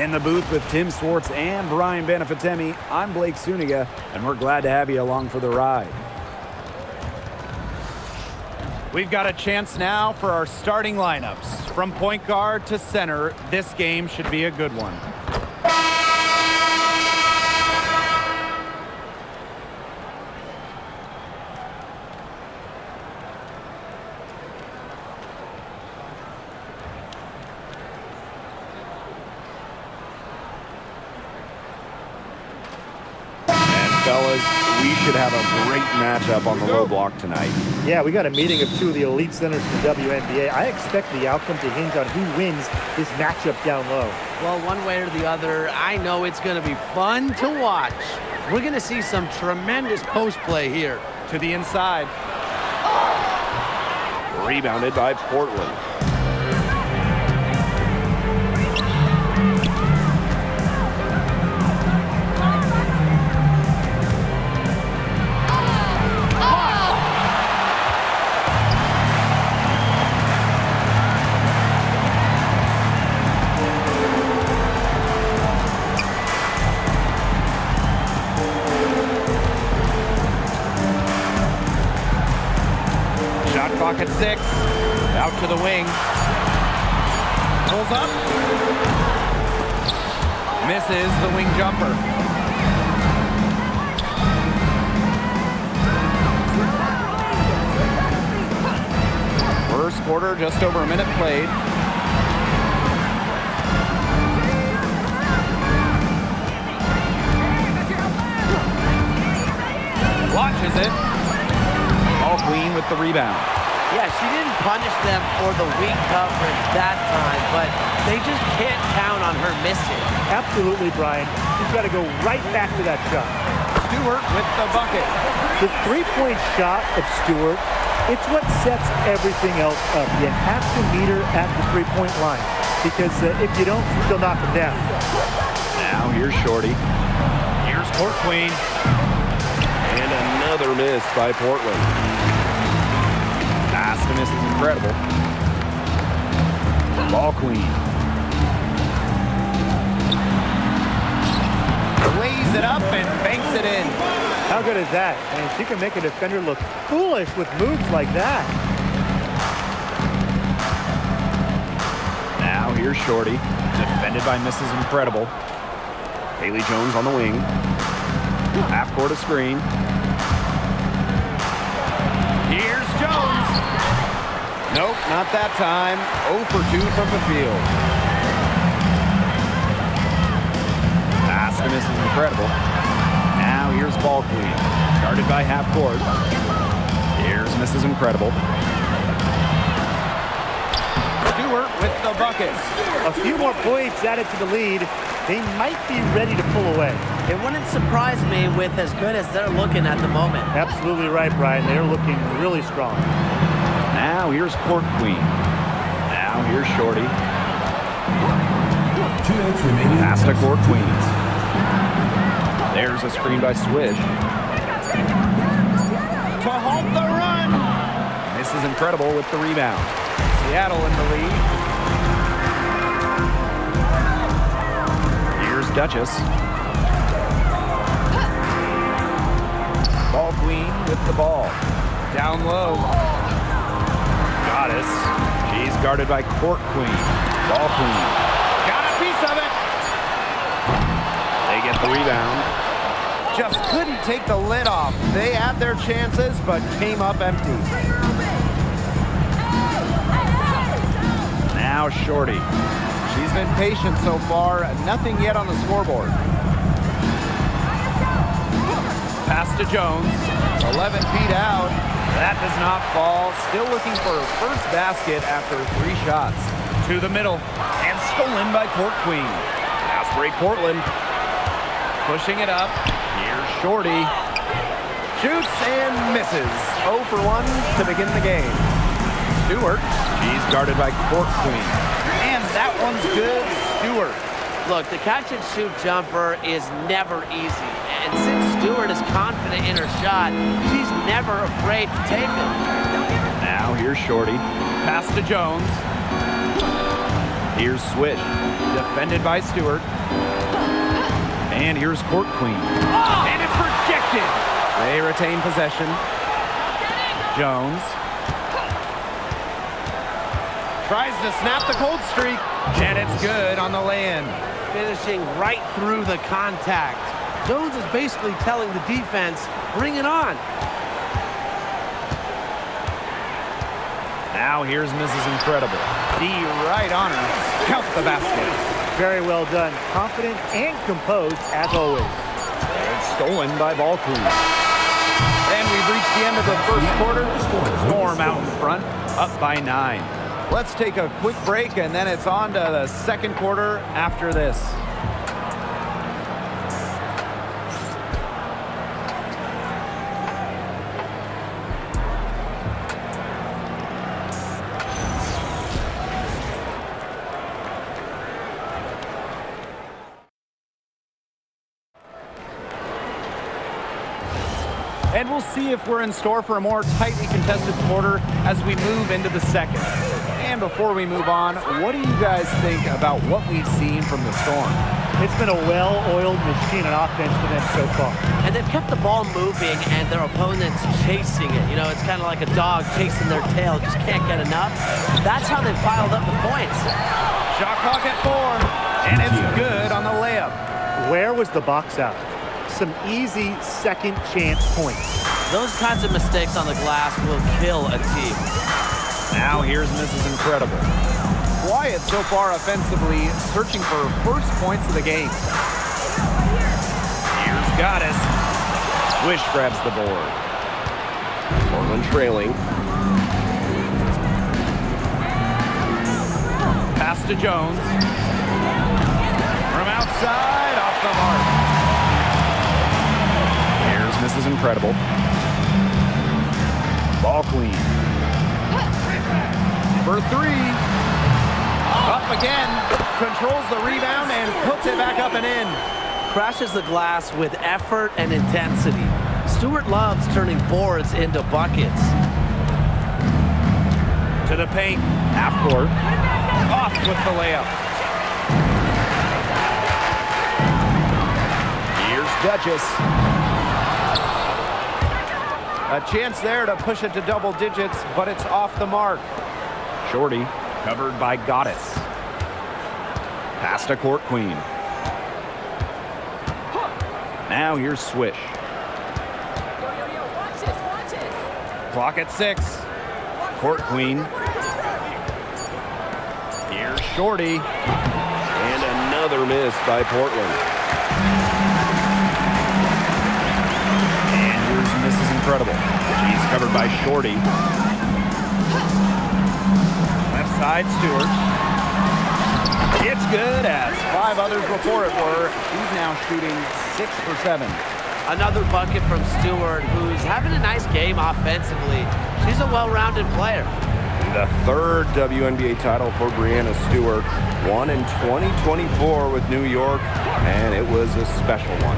In the booth with Tim Swartz and Brian Benefitemi, I'm Blake Suniga, and we're glad to have you along for the ride. We've got a chance now for our starting lineups. From point guard to center, this game should be a good one. Fellas, we should have a great matchup on the low block tonight. Yeah, we got a meeting of two of the elite centers in the WNBA. I expect the outcome to hinge on who wins this matchup down low. Well, one way or the other, I know it's going to be fun to watch. We're going to see some tremendous post play here. To the inside. Rebounded by Portland. Clock at 6, out to the wing, pulls up, misses the wing jumper. First quarter, just over a minute played. Launches it. All Queen with the rebound. Yeah, she didn't punish them for the weak coverage that time, but they just can't count on her missing. Absolutely, Brian. She's got to go right back to that shot. Stewart with the bucket. The three-point shot of Stewart, it's what sets everything else up. You have to meet her at the three-point line, because if you don't, she'll knock them down. Now here's Shorty. Here's Court Queen. And another miss by Portland. Pass to miss is incredible. Ball Queen. Lays it up and banks it in. How good is that? I mean, she can make a defender look foolish with moves like that. Now here's Shorty. Defended by Mrs. Incredible. Haley Jones on the wing. Half court a screen. Here's Jones. Nope, not that time. 0 for 2 from the field. Pass to Mrs. Incredible. Now here's Ball Queen. Guarded by half court. Here's Mrs. Incredible. Stewart with the bucket. A few more points added to the lead. They might be ready to pull away. It wouldn't surprise me with as good as they're looking at the moment. Absolutely right, Brian. They're looking really strong. Now here's Court Queen. Now here's Shorty. 2 minutes remaining. Pass to Court Queens. There's a screen by Swish. To halt the run. This is Incredible with the rebound. Seattle in the lead. Here's Duchess. Ball Queen with the ball. Down low. Goddess. She's guarded by Court Queen. Ball Queen. Got a piece of it. They get the rebound. Just couldn't take the lid off. They had their chances, but came up empty. Now Shorty. She's been patient so far. Nothing yet on the scoreboard. Pass to Jones. 11 feet out. That does not fall. Still looking for her first basket after 3 shots. To the middle. And stolen by Court Queen. Pass break Portland. Pushing it up. Here's Shorty. Shoots and misses. 0 for 1 to begin the game. Stewart. She's guarded by Court Queen. And that one's good. Stewart. Look, the catch-and-shoot jumper is never easy. And since Stewart is confident in her shot, she's never afraid to take it. Now here's Shorty. Pass to Jones. Here's Swish, defended by Stewart. And here's Court Queen. And it's rejected. They retain possession. Jones tries to snap the cold streak, and it's good on the lay-in. Finishing right through the contact. Jones is basically telling the defense, bring it on. Now here's Mrs. Incredible. D right on her. Count the basket. Very well done. Confident and composed as always. It's stolen by Ball Queen. And we've reached the end of the first quarter. Storm out in front, up by 9. Let's take a quick break, and then it's on to the second quarter after this. And we'll see if we're in store for a more tightly contested quarter as we move into the second. And before we move on, what do you guys think about what we've seen from the Storm? It's been a well-oiled machine on offense for them so far. And they've kept the ball moving and their opponents chasing it. You know, it's kind of like a dog chasing their tail, just can't get enough. That's how they've piled up the points. Shot clock at 4, and it's good on the layup. Where was the box out? Some easy second chance points. Those kinds of mistakes on the glass will kill a team. Now here's Mrs. Incredible. Quiet so far offensively, searching for first points of the game. Here's Goddess. Swish grabs the board. Portland trailing. Pass to Jones. From outside, off the mark. Mrs. Incredible. Ball Queen. For 3. Up again. Controls the rebound and puts it back up and in. Crashes the glass with effort and intensity. Stewart loves turning boards into buckets. To the paint. Half court. Off with the layup. Here's Duchess. A chance there to push it to double digits, but it's off the mark. Shorty, covered by Goddess. Pass to Court Queen. Now here's Swish. Clock at 6. Court Queen. Here's Shorty. And another miss by Portland. Mrs. Incredible. She's covered by Shorty. Left side, Stewart. It's good, as 5 others before it were. He's now shooting 6 for 7. Another bucket from Stewart, who's having a nice game offensively. She's a well-rounded player. The third WNBA title for Breanna Stewart. Won in 2024 with New York, and it was a special one.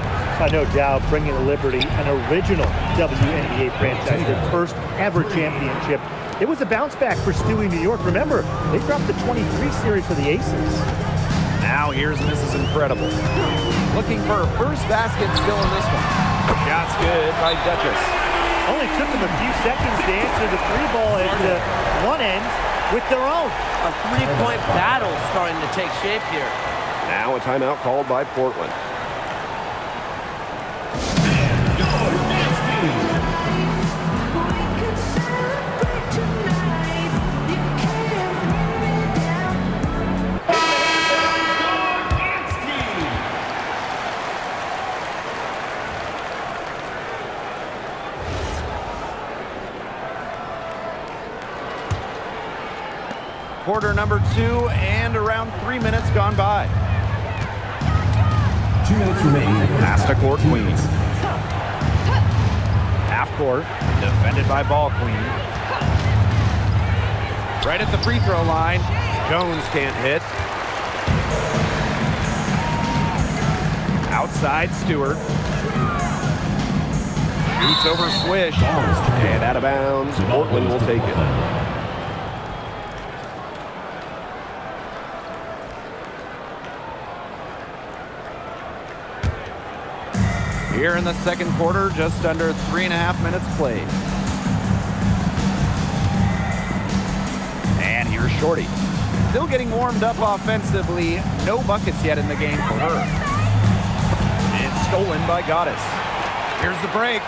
No doubt, bringing to Liberty an original WNBA franchise, their first ever championship. It was a bounce back for Stewie New York. Remember, they dropped the 23 series for the Aces. Now here's Mrs. Incredible. Looking for her first basket still in this one. Shot's good by Duchess. Only took them a few seconds to answer the 3-ball at one end with their own. A 3-point battle starting to take shape here. Now a timeout called by Portland. Quarter number 2 and around 3 minutes gone by. 2 minutes remaining. Pass to Court Queen. Half court, defended by Ball Queen. Right at the free throw line. Jones can't hit. Outside Stewart. Shoots over Swish. And out of bounds. Portland will take it. Here in the second quarter, just under 3.5 minutes played. And here's Shorty. Still getting warmed up offensively. No buckets yet in the game for her. It's stolen by Goddess. Here's the break.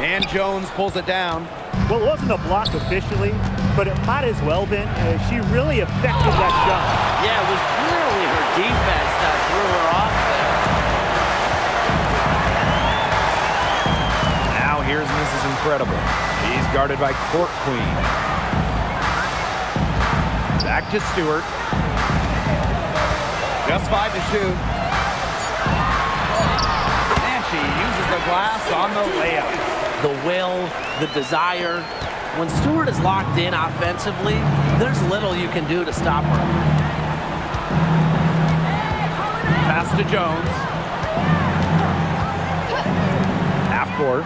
And Jones pulls it down. Well, it wasn't a block officially, but it might as well been. She really affected that shot. Yeah, it was clearly her defense that threw her off there. Now here's Mrs. Incredible. She's guarded by Court Queen. Back to Stewart. Just 5 to shoot. And she uses the glass on the layup. The will, the desire. When Stewart is locked in offensively, there's little you can do to stop her. Pass to Jones. Half court.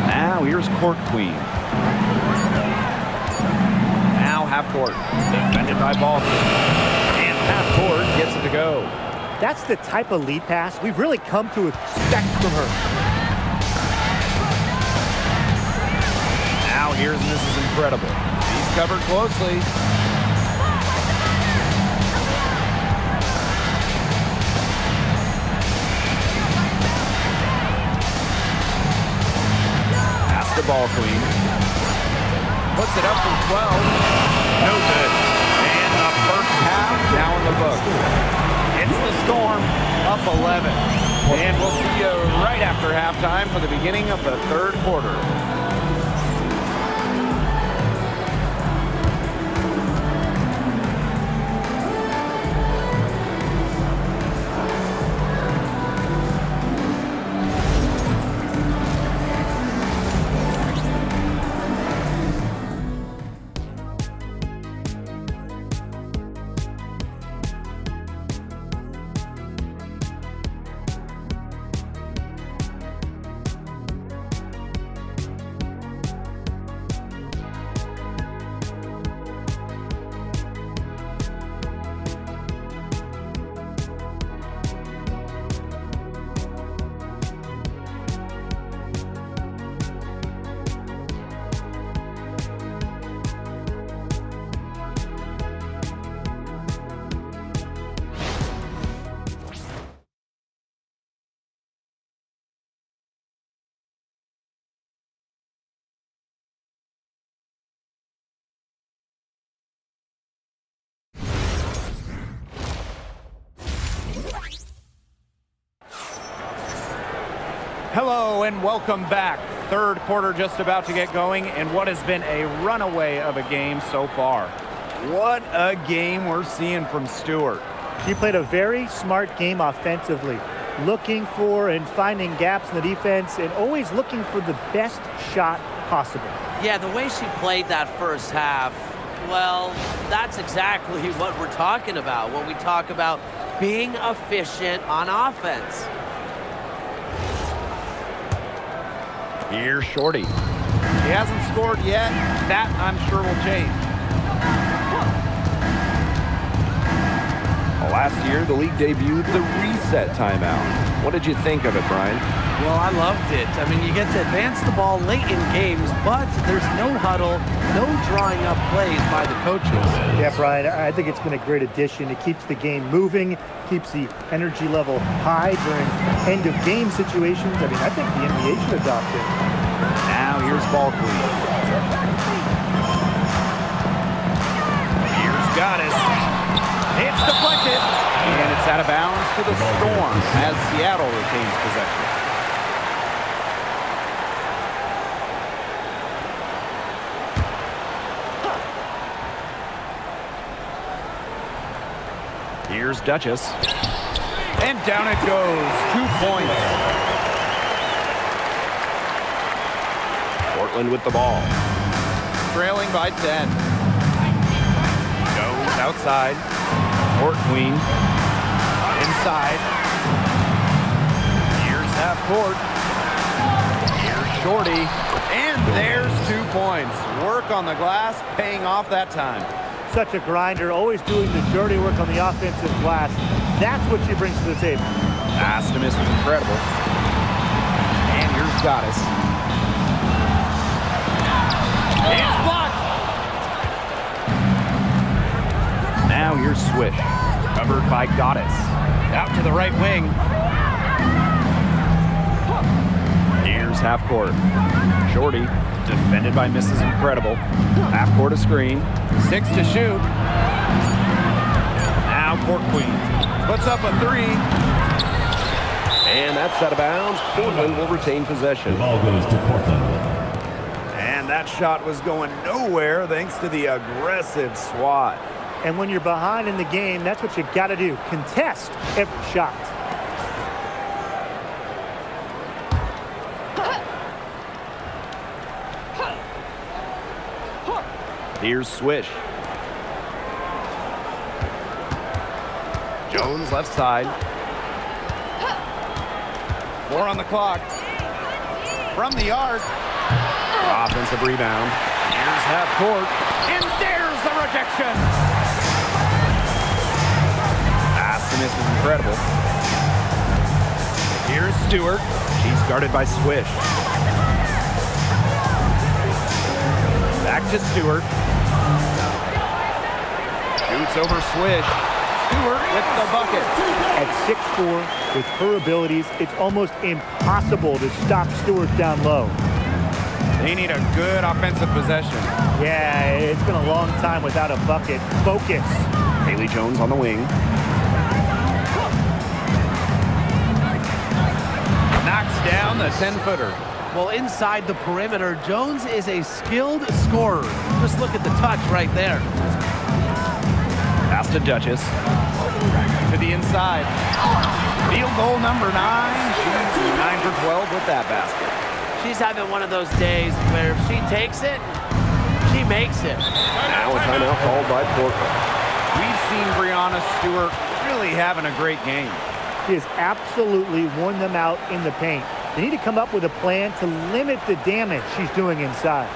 Now here's Court Queen. Now half court. Defended by Baldwin. And half court gets it to go. That's the type of lead pass we've really come to expect from her. Now here's Mrs. Incredible. She's covered closely. Pass to Ball Queen. Puts it up from 12. No good. And the first half now in the books. It's the Storm up 11. And we'll see you right after halftime for the beginning of the third quarter. Hello and welcome back. Third quarter just about to get going, and what has been a runaway of a game so far. What a game we're seeing from Stewart. She played a very smart game offensively, looking for and finding gaps in the defense and always looking for the best shot possible. Yeah, the way she played that first half, well, that's exactly what we're talking about when we talk about being efficient on offense. Here's Shorty. He hasn't scored yet. That, I'm sure, will change. Last year, the league debuted the reset timeout. What did you think of it, Brian? Well, I loved it. I mean, you get to advance the ball late in games, but there's no huddle, no drawing up plays by the coaches. Yeah, Brian, I think it's been a great addition. It keeps the game moving, keeps the energy level high during end-of-game situations. I mean, I think the NBA should adopt it. Now here's Ball Queen. Here's Goddess. It's deflected, and it's out of bounds to the Storm as Seattle retains possession. Here's Duchess. And down it goes. 2 points. Portland with the ball. Trailing by 10. Goes outside. Court Queen. Inside. Here's half court. Here's Shorty. And there's 2 points. Work on the glass, paying off that time. Such a grinder, always doing the dirty work on the offensive glass. That's what she brings to the table. Pass to miss was incredible. And here's Goddess. It's blocked. Now here's Swish. Covered by Goddess. Out to the right wing. Here's half court. Shorty, defended by Mrs. Incredible. Half court a screen. 6 to shoot. Now Court Queen puts up a 3. And that's out of bounds. Portland will retain possession. The ball goes to Portland. And that shot was going nowhere thanks to the aggressive swat. And when you're behind in the game, that's what you got to do. Contest every shot. Here's Swish. Jones left side. 4 on the clock. From the arc. Offensive rebound. Here's half court. And there's the rejection. Pass to miss is incredible. Here's Stewart. She's guarded by Swish. Back to Stewart. Shoots over Swish. Stewart with the bucket. At 6'4", with her abilities, it's almost impossible to stop Stewart down low. They need a good offensive possession. Yeah, it's been a long time without a bucket. Focus. Haley Jones on the wing. Knocks down the 10-footer. Well, inside the perimeter, Jones is a skilled scorer. Just look at the touch right there. Pass to Duchess. To the inside. Field goal number 9. She's 9 for 12 with that basket. She's having one of those days where if she takes it, she makes it. Now a timeout called by Portland. We've seen Brianna Stewart really having a great game. She has absolutely worn them out in the paint. They need to come up with a plan to limit the damage she's doing inside.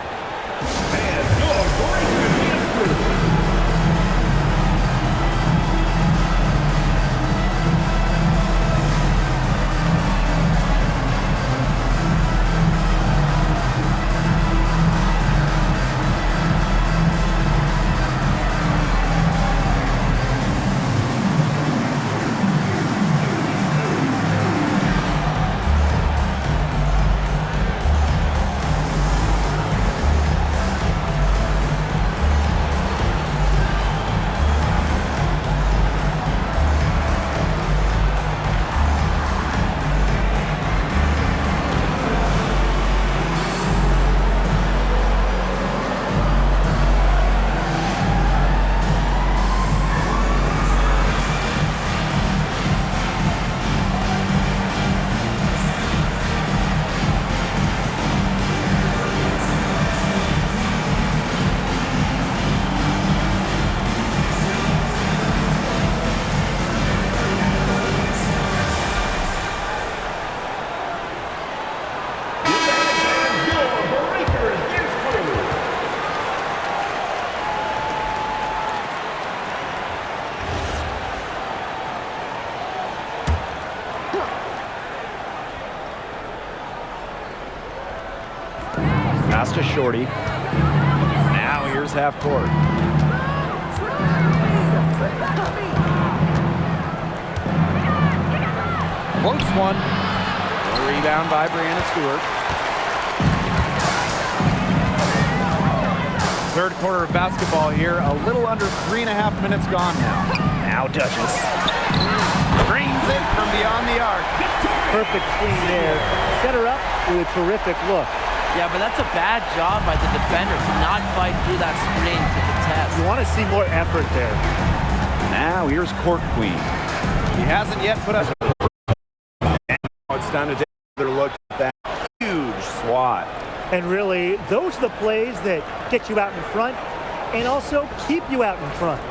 Pass to Shorty. Now here's half court. Floats one. A rebound by Brianna Stewart. Third quarter of basketball here. A little under 3.5 minutes gone now. Now Duchess. Screens it from beyond the arc. Perfect screen there. Set her up with a terrific look. Yeah, but that's a bad job by the defender to not fight through that screen to contest. You want to see more effort there. Now here's Court Queen. He hasn't yet put up. And now it's time to take another look at that huge swat. And really, those are the plays that get you out in front and also keep you out in front.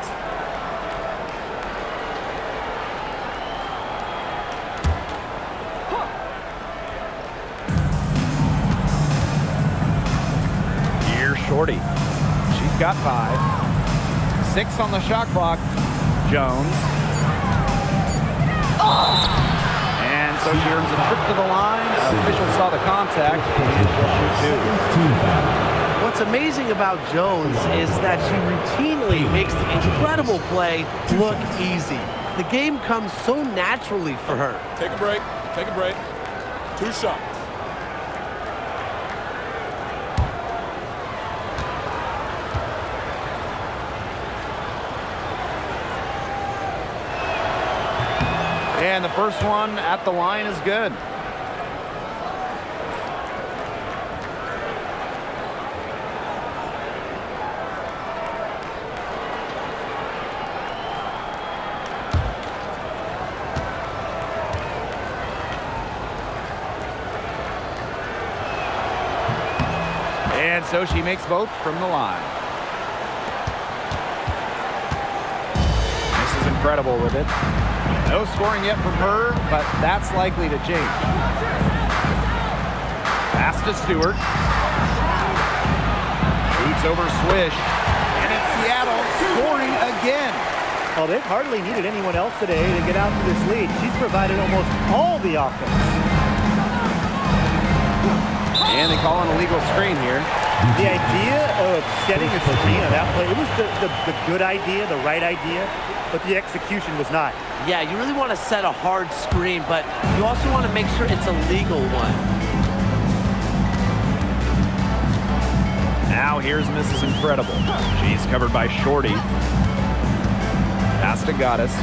Here's Shorty. She's got 5. 6 on the shot clock. Jones. And so she earns a trip to the line. Officials saw the contact, and she'll shoot 2. What's amazing about Jones is that she routinely makes the incredible play look easy. The game comes so naturally for her. Take a break. Take a break. 2 shots. And the first one at the line is good. And so she makes both from the line. This is incredible with it. No scoring yet from her, but that's likely to change. Pass to Stewart. Shoots over Swish. And it's Seattle scoring again. Well, they've hardly needed anyone else today to get out to this lead. She's provided almost all the offense. And they call an illegal screen here. The idea of setting a screen on that play, it was the good idea, the right idea, but the execution was not. Yeah, you really want to set a hard screen, but you also want to make sure it's a legal one. Now here's Mrs. Incredible. She's covered by Shorty. Pass to Goddess.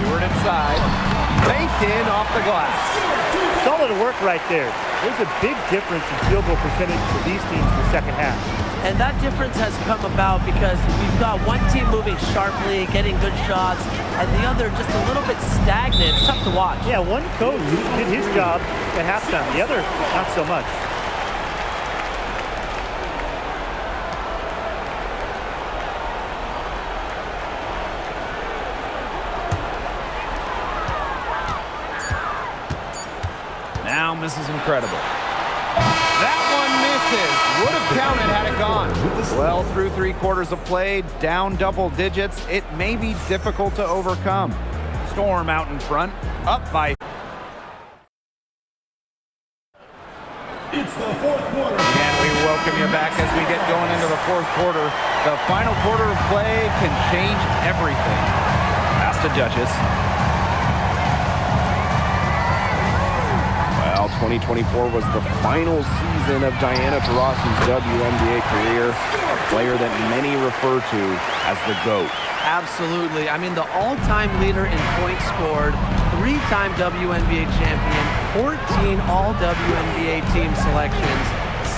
Stewart inside. Banked in off the glass. Solid work right there. There's a big difference in field goal percentage for these teams in the second half. And that difference has come about because we've got one team moving sharply, getting good shots, and the other just a little bit stagnant. It's tough to watch. Yeah, one coach did his job at halftime. The other, not so much. Now Mrs. Incredible. That one misses. Would have counted had it gone. Well, through 3 quarters of play, down double digits, it may be difficult to overcome. Storm out in front, up by... It's the 4th quarter. And we welcome you back as we get going into the 4th quarter. The final quarter of play can change everything. Pass to Duchess. Well, 2024 was the final season of Diana Taurasi's WNBA career, a player that many refer to as the GOAT. Absolutely. I mean, the all-time leader in points scored, 3-time WNBA champion, 14 all-WNBA team selections,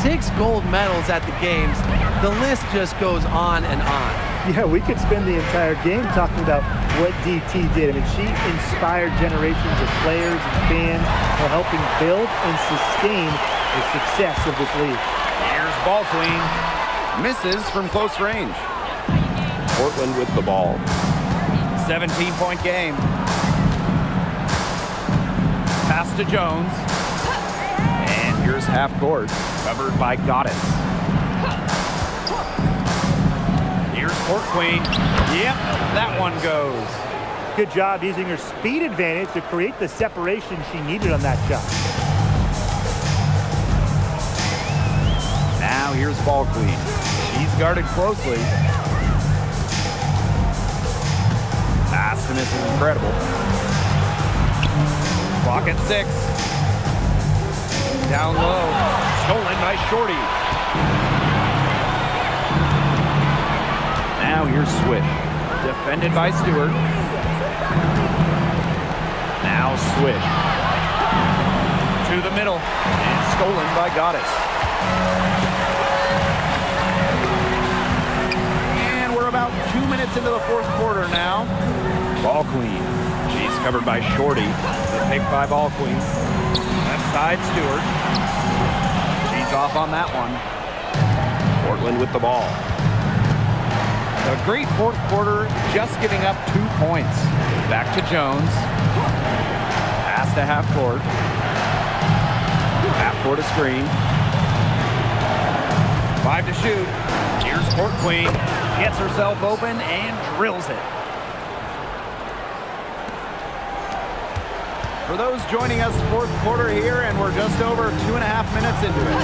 6 gold medals at the games. The list just goes on and on. Yeah, we could spend the entire game talking about what DT did. I mean, she inspired generations of players and fans while helping build and sustain the success of this league. Here's ball queen. Misses from close range. Portland with the ball. 17-point game. Pass to Jones. And here's half court, covered by Goddess. Here's court queen. Yep, that one goes. Good job using her speed advantage to create the separation she needed on that shot. Now here's ball queen. She's guarded closely. Pass to Mrs. Incredible. Clock at 6. Down low. Stolen by Shorty. Now here's Swish. Defended by Stewart. Now Swish. To the middle. And stolen by Goddess. And we're about 2 minutes into the 4th quarter now. Ball queen. She's covered by Shorty. The pick by ball queen. Left side Stewart. She's off on that one. Portland with the ball. A great 4th quarter, just giving up 2 points. Back to Jones. Pass to half court. Half court a screen. 5 to shoot. Here's Court Queen. Gets herself open and drills it. For those joining us, fourth quarter here, and we're just over 2.5 minutes into it.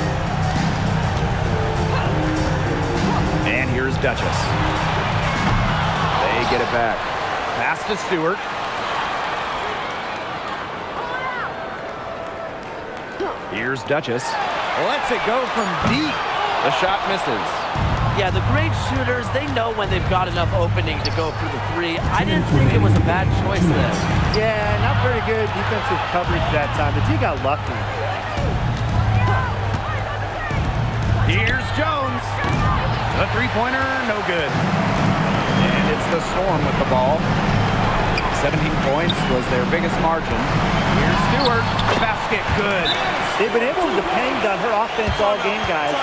And here's Duchess. They get it back. Pass to Stewart. Here's Duchess. Lets it go from deep. The shot misses. Yeah, the great shooters, they know when they've got enough opening to go for the three. I didn't think it was a bad choice there. Yeah, not very good defensive coverage that time. The D got lucky. Here's Jones. The three-pointer, no good. And it's the Storm with the ball. 17 points was their biggest margin. Here's Stewart. Basket, good. They've been able to depend on her offense all game, guys.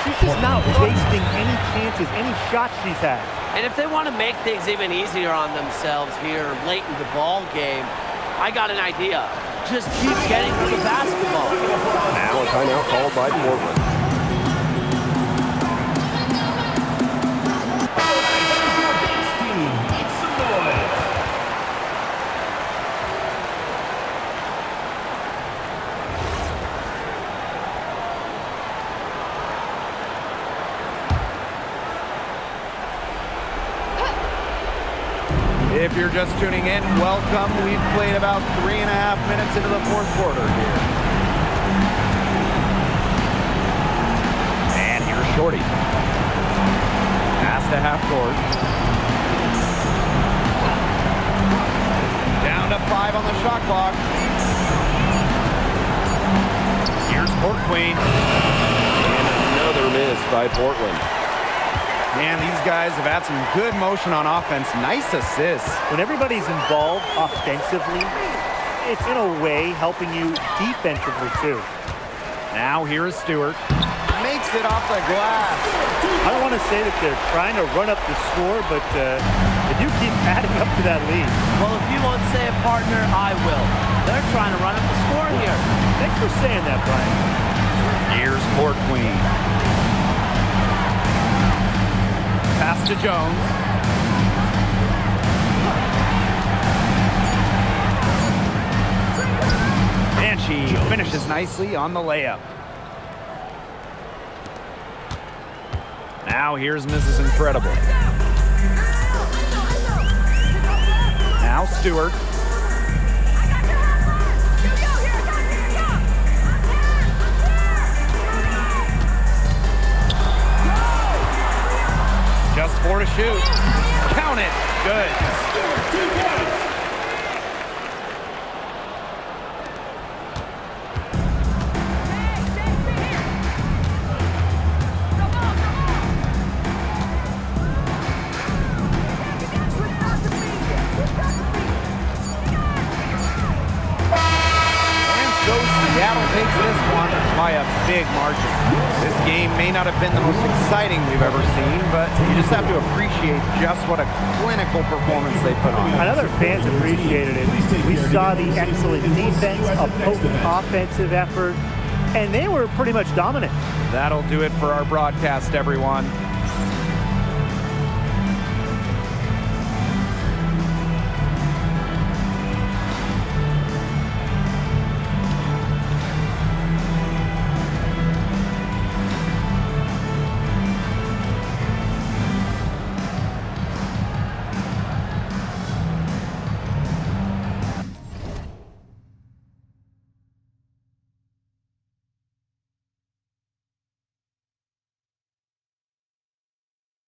She's just not wasting any chances, any shots she's had. And if they want to make things even easier on themselves here late in the ball game, I got an idea. Just keep getting to the basketball. Now a timeout called by Portland. If you're just tuning in, welcome. We've played about 3.5 minutes into the fourth quarter here. And here's Shorty. Pass to half court. Down to 5 on the shot clock. Here's Court Queen. And another miss by Portland. Man, these guys have had some good motion on offense. Nice assists. When everybody's involved offensively, it's in a way helping you defensively too. Now here is Stewart. Makes it off the glass. I don't want to say that they're trying to run up the score, but they do keep adding up to that lead. Well, if you won't say it, partner, I will. They're trying to run up the score here. Thanks for saying that, Brian. Here's Court Queen. Pass to Jones. And she finishes nicely on the layup. Now here's Mrs. Incredible. Now Stewart. Just 4 to shoot. Count it. Good. And so Seattle takes this one by a big margin. This game may not have been the most exciting we've ever seen, but you just have to appreciate just what a clinical performance they put on. I know their fans appreciated it. We saw the excellent defense, a potent offensive effort, and they were pretty much dominant. That'll do it for our broadcast, everyone.